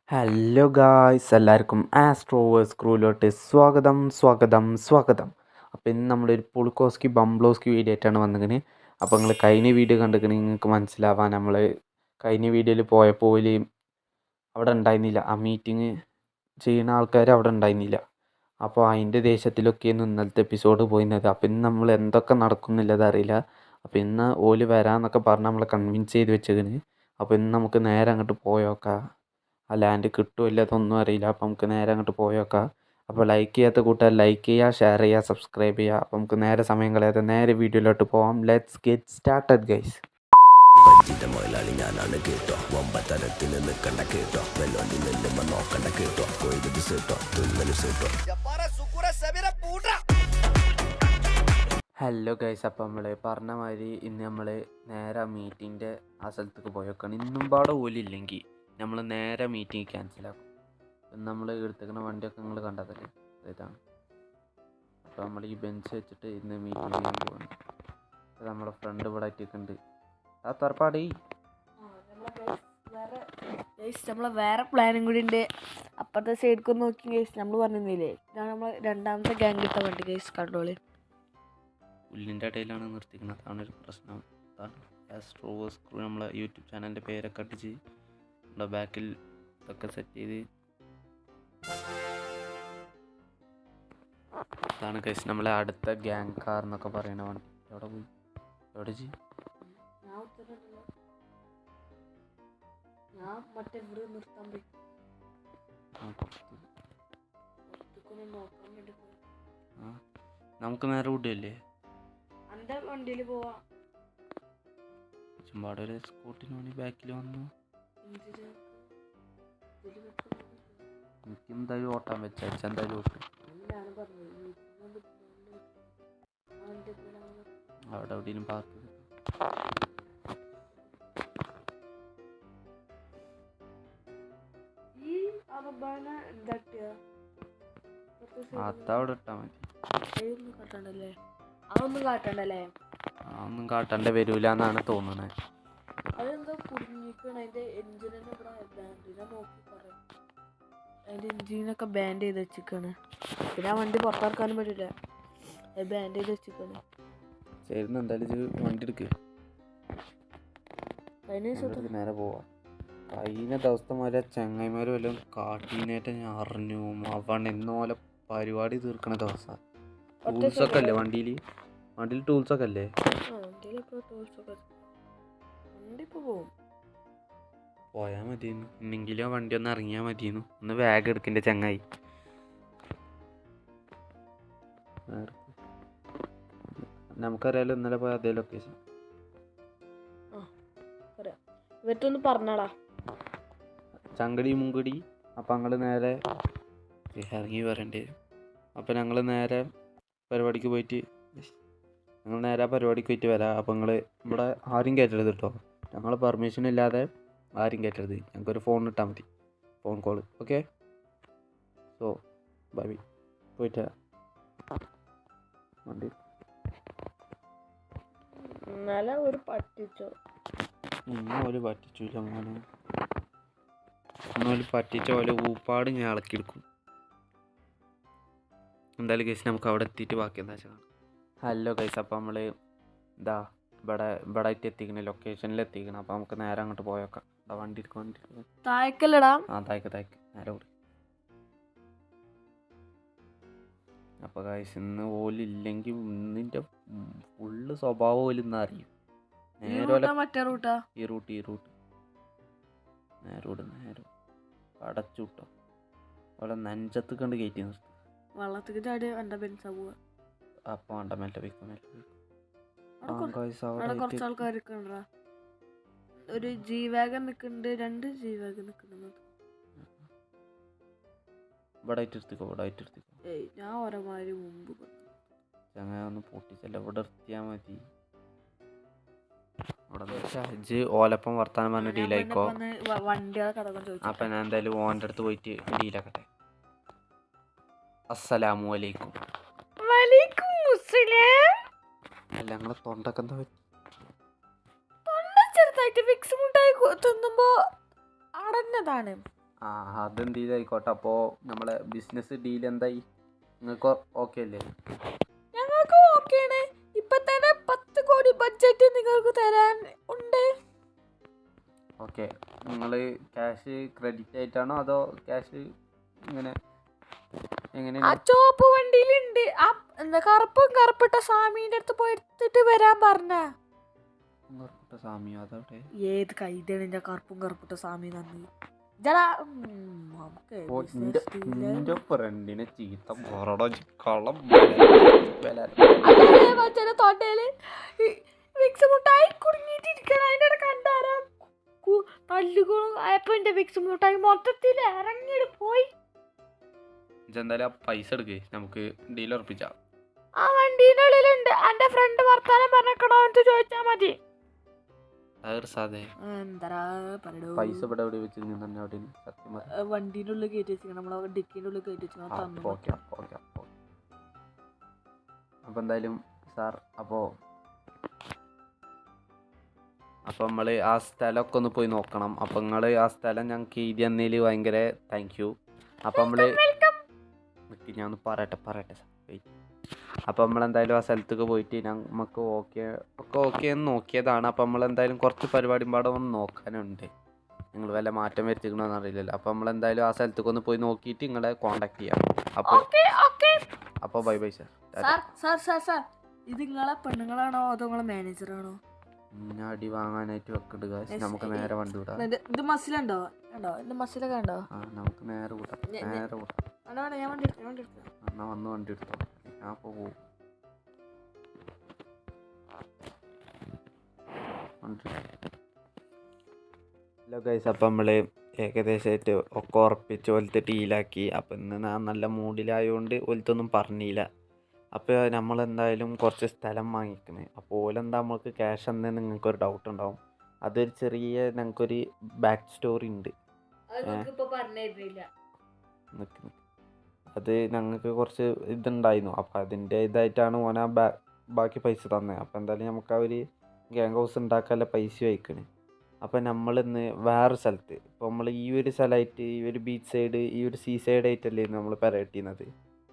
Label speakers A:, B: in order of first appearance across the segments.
A: Hello guys, എല്ലാവർക്കും ആസ്ട്രോവേഴ്സ് ക്രൂവിലോട്ട് സ്വാഗതം. അപ്പോൾ ഇന്ന് നമ്മളൊരു പുളുക്കോസ്കി ബംബ്ലോസ്കി വീഡിയോ ആയിട്ടാണ് വന്നിരിക്കുന്നത്. അപ്പോൾ നിങ്ങൾ കഴിഞ്ഞ വീഡിയോ കണ്ടിരിക്കണമെങ്കിൽ നിങ്ങൾക്ക് മനസ്സിലാവാൻ നമ്മൾ കഴിഞ്ഞ വീഡിയോയിൽ പോയപ്പോൾ അവിടെ ഉണ്ടായിരുന്നില്ല. ആ മീറ്റിംഗ് ചെയ്യുന്ന ആൾക്കാർ അവിടെ ഉണ്ടായിരുന്നില്ല. അപ്പോൾ അതിൻ്റെ ദേശത്തിലൊക്കെയാണ് ഇന്നലത്തെ എപ്പിസോഡ് പോയിരുന്നത്. അപ്പോൾ ഇന്ന് നമ്മൾ എന്തൊക്കെ നടക്കുന്നില്ലത് അറിയില്ല. അപ്പോൾ ഇന്ന് ഓല് വരാമെന്നൊക്കെ പറഞ്ഞ് നമ്മളെ കൺവിൻസ് ചെയ്ത് വെച്ചതിന്. അപ്പോൾ ഇന്ന് നമുക്ക് നേരെ അങ്ങോട്ട് പോയോക്കാം. ആ ലാൻഡ് കിട്ടുമോ ഇല്ലതൊന്നും അറിയില്ല. അപ്പോൾ നമുക്ക് നേരെ അങ്ങോട്ട് പോയോക്കാം. അപ്പോൾ ലൈക്ക് ചെയ്യാത്ത കൂട്ടുകാർ ലൈക്ക് ചെയ്യുക, ഷെയർ ചെയ്യുക, സബ്സ്ക്രൈബ് ചെയ്യുക. അപ്പോൾ നമുക്ക് നേരെ സമയം കളയാതെ നേരെ വീഡിയോയിലോട്ട് പോവാം. Let's get started guys.
B: പഞ്ചിന്റെ മുതലാളി ഞാനാണ് കേട്ടോ, ഒമ്പതരത്തിൽ നിൽക്കണ്ട കേട്ടോ, വെല്ലോണ്ടി നെല്ലുമ്പോ നോക്കണ്ട കേട്ടോ, കൊയ്ത് സേട്ടോ തിന്നല് സേട്ടോ.
A: ഹലോ ഗൈസ്, അപ്പോൾ നമ്മൾ പറഞ്ഞ മാതിരി ഇന്ന് നമ്മൾ നേരെ മീറ്റിങ്ങിൻ്റെ ആ സ്ഥലത്തേക്ക് പോയേക്കാണ്. ഇന്നും പാടെ പോലില്ലെങ്കിൽ നമ്മൾ നേരെ മീറ്റിംഗ് ക്യാൻസലാക്കും. നമ്മൾ എടുത്തേക്കുന്ന വണ്ടിയൊക്കെ നിങ്ങൾ കണ്ടതല്ലേ, ഇതാണ്. അപ്പോൾ നമ്മൾ ഈ ബെഞ്ച് വെച്ചിട്ട് ഇന്ന് മീറ്റിംഗ് ചെയ്യാൻ പോകുന്നു. അപ്പോൾ നമ്മുടെ ഫ്രണ്ട് ഇവിടെ എത്തിയിട്ടുണ്ട്. ആ തറപ്പാടി
C: നമ്മളെ വേറെ പ്ലാനും കൂടി ഉണ്ട്. അപ്പുറത്തെ സൈഡിലേക്ക് നോക്കി ഗൈസ്, നമ്മൾ പറഞ്ഞില്ലേ ഇതാണ് നമ്മൾ രണ്ടാമത്തെ ഗ്യാങ് കിട്ട വണ്ടി ഗൈസ്. കൺട്രോള്
A: പുല്ലിൻ്റെ ഇടയിലാണ് നിർത്തിക്കുന്നത്. അതാണൊരു പ്രശ്നം. അതാണ് ആസ്ട്രോവേഴ്സ് ക്രൂ നമ്മളെ യൂട്യൂബ് ചാനലിൻ്റെ പേരൊക്കെ അടിച്ച് നമ്മുടെ ബാക്കിൽ ഇതൊക്കെ സെറ്റ് ചെയ്ത്. അതാണ് ഗൈസ് നമ്മളെ അടുത്ത ഗ്യാങ് കാർ എന്നൊക്കെ പറയണ വണ്ടി. എവിടെ പോയി? എവിടെ ചെയ്യും? നമുക്ക് നേരെ വിടുകയല്ലേ?
C: വണ്ടിയിൽ പോവാ.
A: ചുമ്പാടെ ഒരു സ്കൂട്ടിന് വേണ്ടി ബാക്കിൽ വന്നു. എനിക്ക് എന്തായാലും ഓട്ടാൻ വെച്ചാൽ എന്തായാലും ഓട്ടും. അവിടെ എവിടെയും പാർക്ക് ചെയ്തു. അതവിടെ ഇട്ടാ മതി. അതൊന്നും കാട്ടണ്ട വരൂല എന്നാണ് തോന്നുന്നത്.
C: അതെന്തോ കുടുങ്ങിക്കണ അതിന്റെ എഞ്ചിനൊക്കെ നോക്കി പറയാം. അതിന്റെ എഞ്ചിനൊക്കെ ബാൻഡ് ചെയ്ത് വെച്ചിക്കാണ്. പിന്നെ ആ വണ്ടി പുറത്തിറക്കാനും പറ്റില്ല, ബാൻഡ് ചെയ്ത് വെച്ചിക്കാണ്.
A: ചേരുന്ന എന്തായാലും വണ്ടി എടുക്ക്, നേരെ പോവാം. കഴിഞ്ഞ ദിവസത്തെ പോലെ ചങ്ങായിമാർ വല്ലതും കാട്ടീനായിട്ട് ഞാൻ അറിഞ്ഞു. അവൻ എന്നോലെ പരിപാടി തീർക്കണ ദിവസം. ടൂൾസൊക്കെ അല്ലേ വണ്ടിയിൽ ടൂൾസൊക്കെ അല്ലേ? പോയാൽ മതിയെന്നു. ഇന്നെങ്കിലും വണ്ടി ഒന്ന് ഇറങ്ങിയാൽ മതിയെന്നു. ഒന്ന് ബാഗ് എടുക്കണ്ടേ ചങ്ങായി. നമുക്കറിയാലോ ഇന്നലെ പോയ അതേ ലൊക്കേഷൻ.
C: ഇവറ്റൊന്ന് പറഞ്ഞാടാ
A: ചങ്കടി മുങ്കടി. അപ്പം ഞങ്ങൾ നേരെ ഇറങ്ങി വരേണ്ടി വരും. അപ്പം ഞങ്ങൾ നേരെ പരിപാടിക്ക് പോയിട്ട് വരാം. അപ്പം നിങ്ങൾ ഇവിടെ ആരും കയറ്റരുത് കേട്ടോ. ഞങ്ങൾ പെർമിഷൻ ഇല്ലാതെ ആരും കയറ്റരുത്. ഞങ്ങൾക്കൊരു ഫോൺ ഇട്ടാൽ മതി, phone call. Okay, so bye bye. പോയിട്ട് വണ്ടി
C: ഇന്നലെ ഒരു പറ്റിച്ചോ.
A: ഇന്നോല് പറ്റിച്ചില്ല മോനെ. ഇന്നോല് പറ്റിച്ച പോലെ ഊപ്പാട് ഞാൻ ഇളക്കിയെടുക്കും. എന്തായാലും ഗൈസ് നമുക്ക് അവിടെ എത്തിയിട്ട് ബാക്കി എന്താ വെച്ചാൽ. ഹലോ ഗൈസ്, അപ്പോൾ നമ്മൾ ഇവിടെ ആയിട്ട് എത്തിക്കണേ, ലൊക്കേഷനിൽ എത്തിക്കണം. അപ്പോൾ നമുക്ക് നേരെ അങ്ങോട്ട് പോയേക്കാം. വണ്ടി എടുക്കും.
C: താഴേക്കല്ലടാ?
A: ആ താഴേക്ക് നേരെ ഓടി. അപ്പോൾ ഗൈസ് ഇന്ന് ഓലില്ലെങ്കിൽ ഇന്നിൻ്റെ ഫുള്ള് സ്വഭാവം ഓലിന്ന് അറിയും.
C: മറ്റേ റൂട്ടാ?
A: ഈ റൂട്ട് നേരെ അടച്ചു വിട്ടോ. അവിടെ നെഞ്ചത്ത് കണ്ട് കയറ്റി നിർത്തും.
C: വെള്ളത്തിൽ ചാടി എൻ്റെ ബെൻസാ പോവാ.
A: അപ്പോൾ വേണ്ട, മെല്ലെ വെക്കും.
C: കുറച്ച് ആൾക്കാരൊക്കെ ഉണ്ടാ. ഒരു ജീവാഗൻ നിൽക്കുന്നുണ്ട്, 2 ജീവാഗൻ നിൽക്കുന്നുണ്ട്.
A: ഇവിടെ എടുത്തിക്കോ.
C: ഞാൻ ഓരോമാതിരി മുമ്പ്
A: ചങ്ങ ഒന്ന് പൊട്ടിച്ചല്ല, ഇവിടെ നിർത്തിയാൽ മതി. ഇവിടെ ഓലപ്പം വർത്താനം പറഞ്ഞ് ഡീലായിക്കോ. അപ്പം ഞാൻ എന്തായാലും ഓൻ്റെ അടുത്ത് പോയിട്ട് ഡീലാക്കട്ടെ. അസ്സലാമു അലൈക്കും. അല്ല ഞങ്ങളെ തൊണ്ടൊക്കെ എന്താ പറ്റി?
C: ചെറുതായിട്ട് വിക്സ് മുട്ടായി തിന്നുമ്പോ അടഞ്ഞതാണ്.
A: ആ അതെന്ത് ചെയ്തായിക്കോട്ടെ. അപ്പോൾ നമ്മളെ ബിസിനസ് ഡീൽ എന്തായി? നിങ്ങൾക്ക് ഓക്കെ അല്ലേ?
C: ഞങ്ങൾക്ക് ഓക്കെയാണ്. ഇപ്പൊ തന്നെ 10 കോടി ബഡ്ജറ്റ് നിങ്ങൾക്ക് തരാൻ ഉണ്ട്.
A: ഓക്കെ, നിങ്ങൾ ക്യാഷ് ക്രെഡിറ്റ് ആയിട്ടാണോ അതോ ക്യാഷ് ഇങ്ങനെ
C: ആ
A: എങ്ങനെയാണ്?
C: ചോപ്പ് വണ്ടിയിലുണ്ട്. ആ എന്താ കറുപ്പിട്ട സ്വാമീൻ്റെ അടുത്ത് പോയി എടുത്തിട്ട് വരാൻ പറഞ്ഞ.
A: കറുപ്പിട്ട സ്വാമിയോ? അതോട്ടെ.
C: ഏത് കൈതാണ് എന്റെ കറുപ്പിട്ട സ്വാമി നന്ദി ജടാ. നമുക്ക്
A: എൻ്റെ ഫ്രണ്ടിനെ ചീത്ത പറടോ കള്ളം.
C: തൊട്ടയില് വിക്സ് മുട്ടായി കുടുങ്ങിട്ടിരിക്കണം. അതിൻ്റെ ഇടയ്ക്ക് കണ്ടാരാ തല്ലുകളും ആയപ്പോ എന്റെ വിക്സ് മുട്ടായി മൊത്തത്തിൽ ഇറങ്ങിയിട്ട് പോയി.
A: എന്തായാലും ആ പൈസ എടുക്കേ, നമുക്ക് ഡീൽ ഉറപ്പിച്ചാ.
C: ആ വണ്ടീൻ്റെ ഉള്ളിലുണ്ട്. എന്റെ ഫ്രണ്ട് വർത്താനം പറഞ്ഞോ എന്ന് ചോദിച്ചാ മതി.
A: സാധേ
C: എന്താ പറയൂ,
A: പൈസ ഇവിടെ എവിടെ വെച്ചിരുന്നു തന്നെ അവിടെ സത്യം പറഞ്ഞു.
C: വണ്ടീൻ്റെ ഉള്ളിൽ കയറ്റി വെച്ചിരിക്കണം. നമ്മളെ ഡിക്കിൻ്റെ ഉള്ളിൽ കയറ്റി വെച്ചിരിക്കണം.
A: ഓക്കെ. അപ്പോൾ എന്തായാലും സാർ അപ്പോൾ നമ്മൾ ആ സ്ഥലമൊക്കെ ഒന്ന് പോയി നോക്കണം. അപ്പോൾ നിങ്ങൾ ആ സ്ഥലം ഞങ്ങൾക്ക് എഴുതി തന്നതിൽ ഭയങ്കര താങ്ക് യു. അപ്പോൾ ഞാൻ ഒന്ന് പറയട്ടെ സാർ വെയിറ്റ്. അപ്പോൾ നമ്മളെന്തായാലും ആ സ്ഥലത്തേക്ക് പോയിട്ട് നമുക്ക് ഓക്കെ എന്ന് നോക്കിയതാണ്. അപ്പോൾ നമ്മളെന്തായാലും കുറച്ച് പരിപാടി പാടെ ഒന്ന് നോക്കാനുണ്ട്. നിങ്ങൾ വല്ല മാറ്റം വരുത്തിക്കണമെന്ന് അറിയില്ലല്ലോ. അപ്പോൾ നമ്മളെന്തായാലും ആ സ്ഥലത്തേക്ക് ഒന്ന് പോയി നോക്കിയിട്ട് നിങ്ങളെ കോൺടാക്ട് ചെയ്യാം. അപ്പോൾ ബൈ സാർ.
C: ഇത് നിങ്ങളെ പെണ്ണുങ്ങളാണോ അതോ നിങ്ങളെ മാനേജറാണോ?
A: ഞാൻ അടി വാങ്ങാനായിട്ട് വെക്കുന്നുണ്ട് കാശ്. നമുക്ക് നേരെ വണ്ടി വിടാം.
C: ഇത് മസിലുണ്ടോ? എന്റെ മസിലൊക്കെ ഉണ്ടോ?
A: ആ നമുക്ക് നേരെ വിടാം.
C: ഞാൻ വണ്ടി എടുക്കാം.
A: എന്നാൽ വന്ന് വണ്ടി എടുത്തോ. ഞാൻ അപ്പോൾ പോവും. ഹലോ ഗൈസ്, അപ്പം നമ്മൾ ഏകദേശമായിട്ട് ഒക്കെ ഉറപ്പിച്ച് ഓലത്തെ ഡീലാക്കി. അപ്പം ഇന്ന് ഞാൻ നല്ല മൂഡിലായതുകൊണ്ട് ഓലത്തൊന്നും പറഞ്ഞില്ല. അപ്പോൾ നമ്മളെന്തായാലും കുറച്ച് സ്ഥലം വാങ്ങിക്കുന്നത്. അപ്പോൾ ഓലെന്താ നമുക്ക് ക്യാഷ് എന്ന് നിങ്ങൾക്കൊരു ഡൗട്ട് ഉണ്ടാവും. അതൊരു ചെറിയ ഞങ്ങൾക്കൊരു ബാക്ക് സ്റ്റോറി ഉണ്ട്. അത് ഞങ്ങൾക്ക് കുറച്ച് ഇതുണ്ടായിരുന്നു. അപ്പോൾ അതിൻ്റെ ഇതായിട്ടാണ് ഓന ബാക്കി പൈസ തന്നത്. അപ്പോൾ എന്തായാലും നമുക്ക് ആ ഒരു ഗ്യാങ് ഹൗസ് ഉണ്ടാക്കാനുള്ള പൈസ വയ്ക്കണേ. അപ്പോൾ നമ്മളിന്ന് വേറെ സ്ഥലത്ത്, ഇപ്പോൾ നമ്മൾ ഈ ഒരു സ്ഥലമായിട്ട് ഈ ഒരു ബീച്ച് സൈഡ് ഈ ഒരു സീ സൈഡ് ആയിട്ടല്ലേ നമ്മൾ പെരട്ടിയുന്നത്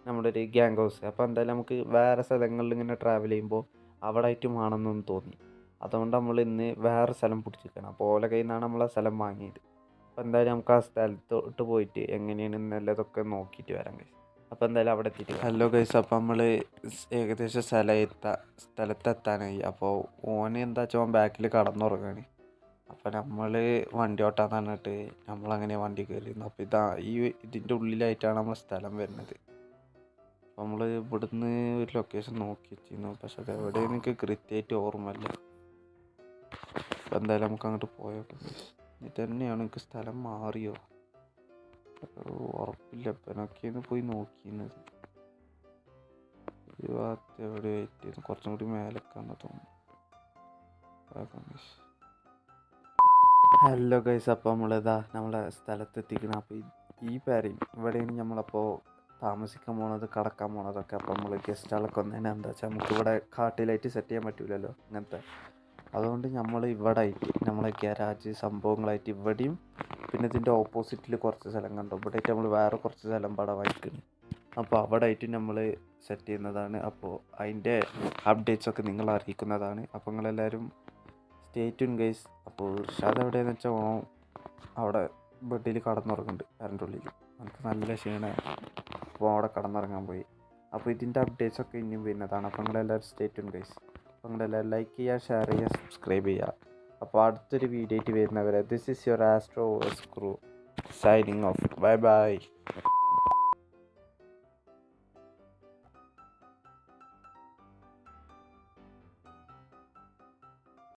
A: നമ്മുടെ ഒരു ഗ്യാങ് ഹൗസ്. അപ്പോൾ എന്തായാലും നമുക്ക് വേറെ സ്ഥലങ്ങളിൽ ഇങ്ങനെ ട്രാവൽ ചെയ്യുമ്പോൾ അവിടെ ആയിട്ടും വേണമെന്നൊന്നും തോന്നി. അതുകൊണ്ട് നമ്മൾ ഇന്ന് വേറെ സ്ഥലം പിടിച്ചിരിക്കണം. അപ്പോൾ ഓല കയ്യിൽ നിന്നാണ് നമ്മൾ ആ സ്ഥലം വാങ്ങിയത്. അപ്പോൾ എന്തായാലും നമുക്ക് ആ സ്ഥലത്തോട്ട് പോയിട്ട് എങ്ങനെയാണ് നല്ലതൊക്കെ നോക്കിയിട്ട് വരാം ഗൈസ്. അപ്പോൾ എന്തായാലും അവിടെ എത്തിയിട്ട് ഹലോ ഗൈസ്. അപ്പോൾ നമ്മൾ ഏകദേശം സ്ഥലത്തെത്താനായി. അപ്പോൾ ഓന് എന്താ വെച്ചാൽ ഓൻ ബാക്കിൽ കടന്നുറങ്ങാണ്. അപ്പോൾ നമ്മൾ വണ്ടി ഓട്ടാന്ന് പറഞ്ഞിട്ട് നമ്മളങ്ങനെ വണ്ടി കയറിയിരുന്നു. അപ്പോൾ ഇതിൻ്റെ ഉള്ളിലായിട്ടാണ് നമ്മൾ സ്ഥലം വരുന്നത്. അപ്പോൾ നമ്മൾ ഇവിടുന്ന് ഒരു ലൊക്കേഷൻ നോക്കി വെച്ചിരുന്നു. പക്ഷെ അത് എവിടെയെന്ന് എനിക്ക് കൃത്യമായിട്ട് ഓർമ്മയില്ല. അപ്പോൾ എന്തായാലും നമുക്ക് അങ്ങോട്ട് പോയൊക്കെ. ഇത് തന്നെയാണ് എനിക്ക് സ്ഥലം മാറിയോ ഉറപ്പില്ല. അപ്പം എന്നൊക്കെയാണ് പോയി നോക്കിയിരുന്നത്. ഒരു ഭാഗത്ത് എവിടെ വെയിറ്റ് ചെയ്യുന്നു, കുറച്ചും കൂടി മേലക്കാണെന്ന് തോന്നുന്നു. ഹലോ ഗൈസ്, അപ്പോൾ നമ്മളിതാ നമ്മളെ സ്ഥലത്തെത്തിക്കണം. അപ്പോൾ ഈ പേരയും ഇവിടെയാണ് നമ്മളപ്പോൾ താമസിക്കാൻ പോണത്, കടക്കാൻ പോണതൊക്കെ. അപ്പോൾ നമ്മൾ ഗസ്റ്റുകളൊക്കെ വന്നതിന് എന്താ വെച്ചാൽ നമുക്കിവിടെ കാട്ടിലായിട്ട് സെറ്റ് ചെയ്യാൻ പറ്റില്ലല്ലോ ഇങ്ങനത്തെ. അതുകൊണ്ട് നമ്മൾ ഇവിടെ ആയിട്ട് നമ്മളെ ഗരാജ് സംഭവങ്ങളായിട്ട് ഇവിടെയും പിന്നെ ഇതിൻ്റെ ഓപ്പോസിറ്റിൽ കുറച്ച് സ്ഥലം കണ്ടു. ഇവിടെ ആയിട്ട് നമ്മൾ വേറെ കുറച്ച് സ്ഥലം പടം വായിക്കുന്നു. അപ്പോൾ അവിടെ ആയിട്ട് നമ്മൾ സെറ്റ് ചെയ്യുന്നതാണ്. അപ്പോൾ അതിൻ്റെ അപ്ഡേറ്റ്സൊക്കെ നിങ്ങൾ അറിയിക്കുന്നതാണ്. അപ്പോൾ നിങ്ങളെല്ലാവരും സ്റ്റേ ട്യൂൺ ഗൈസ്. അപ്പോൾ ഇർഷാദ് എവിടെയെന്ന് വെച്ചാൽ അവിടെ ബെഡിൽ കടന്നുറങ്ങുന്നുണ്ട് കറണ്ട് ഉള്ളിൽ. നമുക്ക് നല്ല ക്ഷീണമാണ്. അപ്പോൾ അവിടെ കടന്നുറങ്ങാൻ പോയി. അപ്പോൾ ഇതിൻ്റെ അപ്ഡേറ്റ്സൊക്കെ ഇനിയും വരുന്നതാണ്. അപ്പോൾ നിങ്ങളെല്ലാവരും സ്റ്റേ ട്യൂൺ ഗൈസ്. അപ്പോൾ നിങ്ങളെല്ലാവരും ലൈക്ക് ചെയ്യുക, ഷെയർ ചെയ്യുക, സബ്സ്ക്രൈബ് ചെയ്യുക. അപ്പോൾ അടുത്തൊരു വീഡിയോ ആയിട്ട് വരുന്നവരെ this is your astro crew signing off. Bye by.